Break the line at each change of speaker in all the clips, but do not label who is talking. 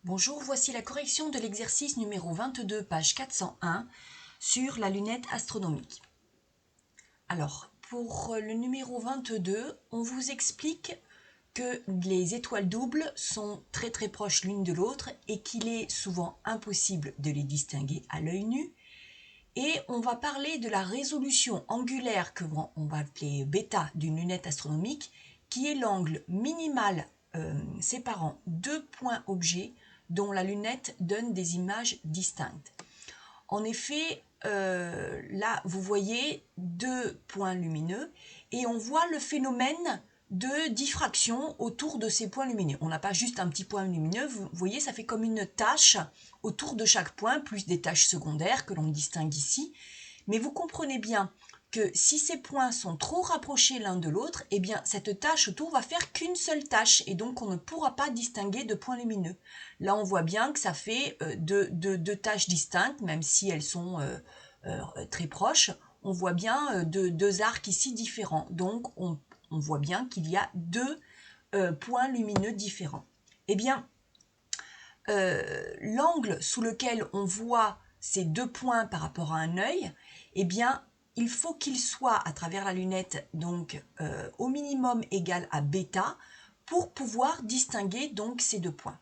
Bonjour, voici la correction de l'exercice numéro 22, page 401, sur la lunette astronomique. Alors, pour le numéro 22, on vous explique que les étoiles doubles sont très proches l'une de l'autre et qu'il est souvent impossible de les distinguer à l'œil nu. Et on va parler de la résolution angulaire que on va appeler bêta d'une lunette astronomique, qui est l'angle minimal séparant deux points objets dont la lunette donne des images distinctes. En effet, là, vous voyez deux points lumineux et on voit le phénomène de diffraction autour de ces points lumineux. On n'a pas juste un petit point lumineux, vous voyez, ça fait comme une tache autour de chaque point, plus des taches secondaires que l'on distingue ici. Mais vous comprenez bien que si ces points sont trop rapprochés l'un de l'autre, eh bien cette tache autour va faire qu'une seule tache et donc on ne pourra pas distinguer de points lumineux. Là on voit bien que ça fait deux taches distinctes, même si elles sont très proches. On voit bien deux arcs ici différents, donc on voit bien qu'il y a deux points lumineux différents. Eh bien, l'angle sous lequel on voit ces deux points par rapport à un œil, eh bien, il faut qu'il soit à travers la lunette donc au minimum égal à bêta pour pouvoir distinguer donc ces deux points.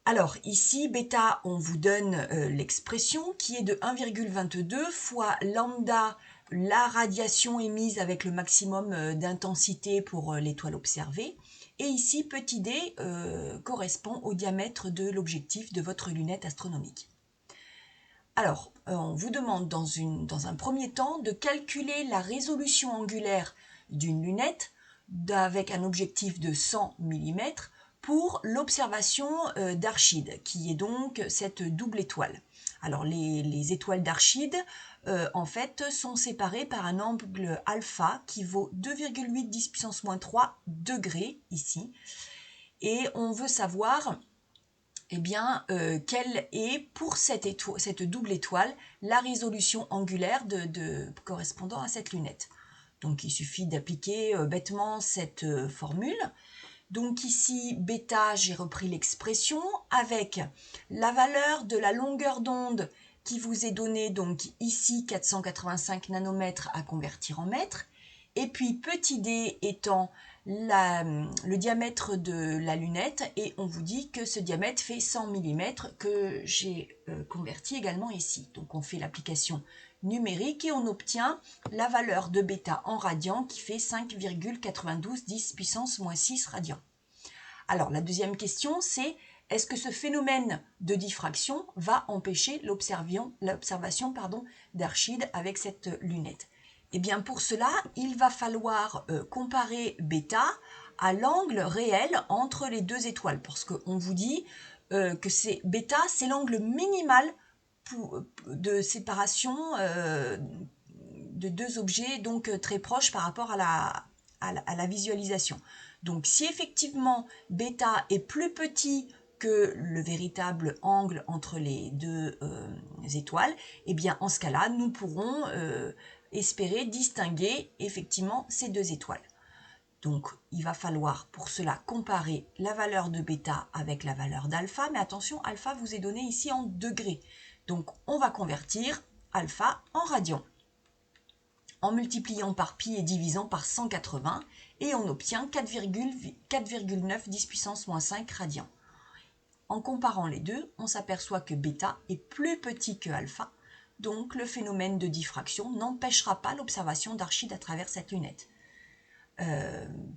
Alors ici, bêta, on vous donne l'expression qui est de 1,22 fois lambda, la radiation émise avec le maximum d'intensité pour l'étoile observée. Et ici, petit d correspond au diamètre de l'objectif de votre lunette astronomique. Alors, on vous demande dans un premier temps de calculer la résolution angulaire d'une lunette avec un objectif de 100 mm pour l'observation d'Archide, qui est donc cette double étoile. Alors, les étoiles d'Archide, en fait, sont séparées par un angle alpha qui vaut 2,8 10 puissance moins 3 degrés ici. Et on veut savoir quelle est pour cette double étoile la résolution angulaire correspondant à cette lunette. Donc il suffit d'appliquer bêtement cette formule. Donc ici, bêta, j'ai repris l'expression avec la valeur de la longueur d'onde qui vous est donnée, donc ici 485 nanomètres à convertir en mètres, et puis petit d étant le diamètre de la lunette, et on vous dit que ce diamètre fait 100 mm que j'ai converti également ici. Donc on fait l'application numérique et on obtient la valeur de bêta en radians qui fait 5,92 10 puissance moins 6 radians. Alors la deuxième question, c'est est-ce que ce phénomène de diffraction va empêcher l'observation d'Archide avec cette lunette? Eh bien pour cela, il va falloir comparer bêta à l'angle réel entre les deux étoiles, parce qu'on vous dit que bêta, c'est l'angle minimal de séparation de deux objets donc très proches par rapport à la visualisation. Donc si effectivement bêta est plus petit que le véritable angle entre les deux étoiles, eh bien en ce cas-là, nous pourrons espérer distinguer effectivement ces deux étoiles. Donc il va falloir pour cela comparer la valeur de bêta avec la valeur d'alpha, mais attention, alpha vous est donné ici en degrés. Donc on va convertir alpha en radians en multipliant par pi et divisant par 180, et on obtient 4,9 10 puissance moins 5 radians. En comparant les deux, on s'aperçoit que bêta est plus petit que alpha, donc le phénomène de diffraction n'empêchera pas l'observation d'Archide à travers cette lunette.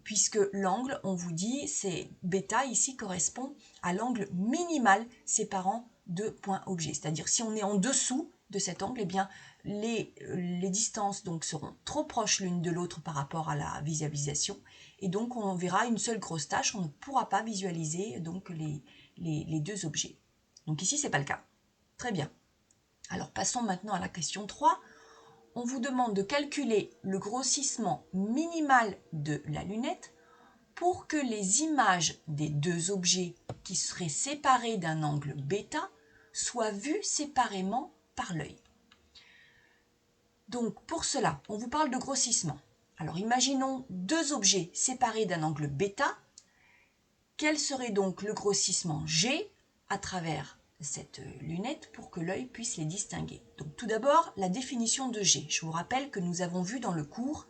Puisque l'angle, on vous dit, c'est bêta ici correspond à l'angle minimal séparant deux points objets. C'est-à-dire si on est en dessous de cet angle, eh bien les distances donc seront trop proches l'une de l'autre par rapport à la visualisation, et donc on verra une seule grosse tache, on ne pourra pas visualiser donc les deux objets. Donc ici c'est pas le cas. Très bien. Alors passons maintenant à la question 3. On vous demande de calculer le grossissement minimal de la lunette pour que les images des deux objets qui seraient séparés d'un angle bêta soient vues séparément par l'œil. Donc pour cela, on vous parle de grossissement. Alors imaginons deux objets séparés d'un angle bêta. Quel serait donc le grossissement G à travers cette lunette pour que l'œil puisse les distinguer? Donc tout d'abord, la définition de G. Je vous rappelle que nous avons vu dans le cours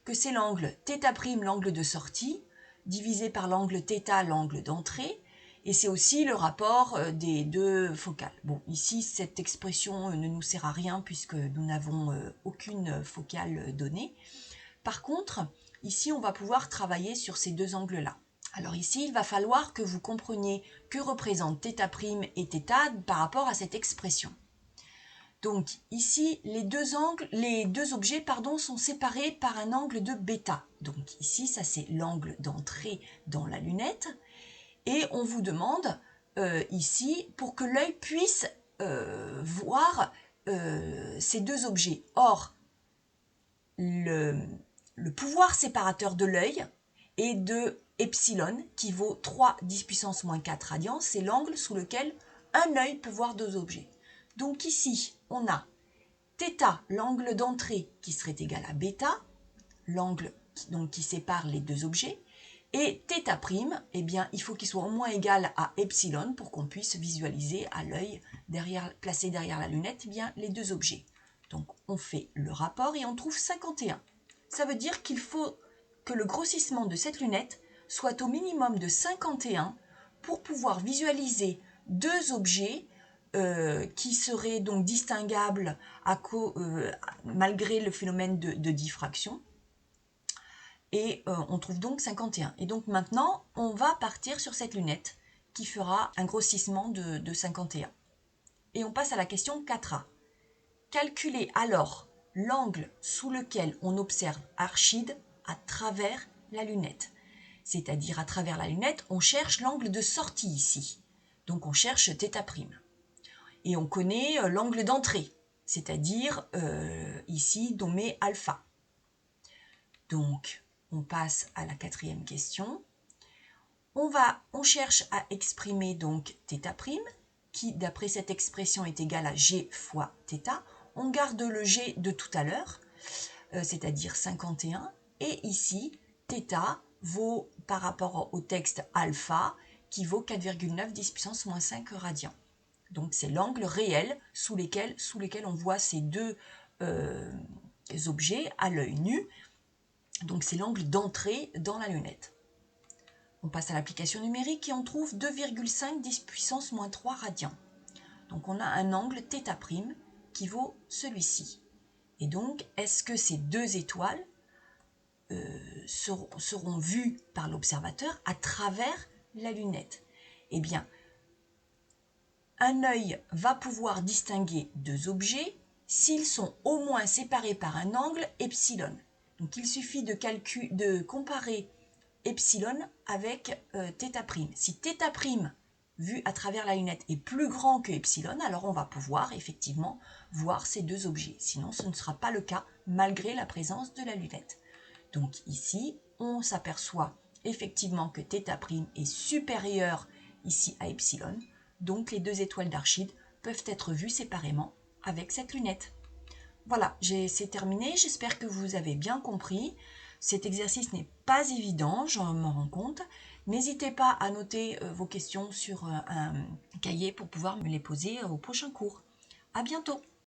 que c'est l'angle θ', l'angle de sortie, divisé par l'angle θ, l'angle d'entrée, et c'est aussi le rapport des deux focales. Bon, ici, cette expression ne nous sert à rien puisque nous n'avons aucune focale donnée. Par contre, ici, on va pouvoir travailler sur ces deux angles-là. Alors ici, il va falloir que vous compreniez que représentent θ' et θ par rapport à cette expression. Donc ici, les deux objets sont séparés par un angle de β. Donc ici, ça c'est l'angle d'entrée dans la lunette. Et on vous demande ici pour que l'œil puisse voir ces deux objets. Or, le pouvoir séparateur de l'œil est de epsilon qui vaut 3 10 puissance moins 4 radians. C'est l'angle sous lequel un œil peut voir deux objets. Donc ici, on a θ, l'angle d'entrée qui serait égal à β, l'angle qui sépare les deux objets, et θ', eh bien, il faut qu'il soit au moins égal à epsilon pour qu'on puisse visualiser à l'œil, placé derrière la lunette, eh bien, les deux objets. Donc on fait le rapport et on trouve 51. Ça veut dire qu'il faut que le grossissement de cette lunette soit au minimum de 51 pour pouvoir visualiser deux objets qui seraient donc distinguables malgré le phénomène de diffraction. Et on trouve donc 51. Et donc maintenant, on va partir sur cette lunette qui fera un grossissement de 51. Et on passe à la question 4A. Calculez alors l'angle sous lequel on observe Archide à travers la lunette. C'est-à-dire à travers la lunette, on cherche l'angle de sortie ici. Donc on cherche θ'. Et on connaît l'angle d'entrée, c'est-à-dire ici nommé alpha. Donc on passe à la quatrième question. On cherche à exprimer donc θ', qui d'après cette expression est égal à G fois θ. On garde le G de tout à l'heure, c'est-à-dire 51. Et ici, θ vaut par rapport au texte alpha, qui vaut 4,9 10 puissance moins 5 radians. Donc c'est l'angle réel sous lesquels on voit ces deux objets à l'œil nu. Donc c'est l'angle d'entrée dans la lunette. On passe à l'application numérique et on trouve 2,5 10 puissance moins 3 radians. Donc on a un angle θ' qui vaut celui-ci. Et donc, est-ce que ces deux étoiles seront vues par l'observateur à travers la lunette? Eh bien, un œil va pouvoir distinguer deux objets s'ils sont au moins séparés par un angle epsilon. Donc il suffit de comparer epsilon avec θ'. Si θ' vu à travers la lunette est plus grand que epsilon, alors on va pouvoir effectivement voir ces deux objets. Sinon, ce ne sera pas le cas malgré la présence de la lunette. Donc ici, on s'aperçoit effectivement que θ' est supérieur ici à epsilon. Donc les deux étoiles d'Archide peuvent être vues séparément avec cette lunette. Voilà, c'est terminé. J'espère que vous avez bien compris. Cet exercice n'est pas évident, j'en me rends compte. N'hésitez pas à noter vos questions sur un cahier pour pouvoir me les poser au prochain cours. À bientôt!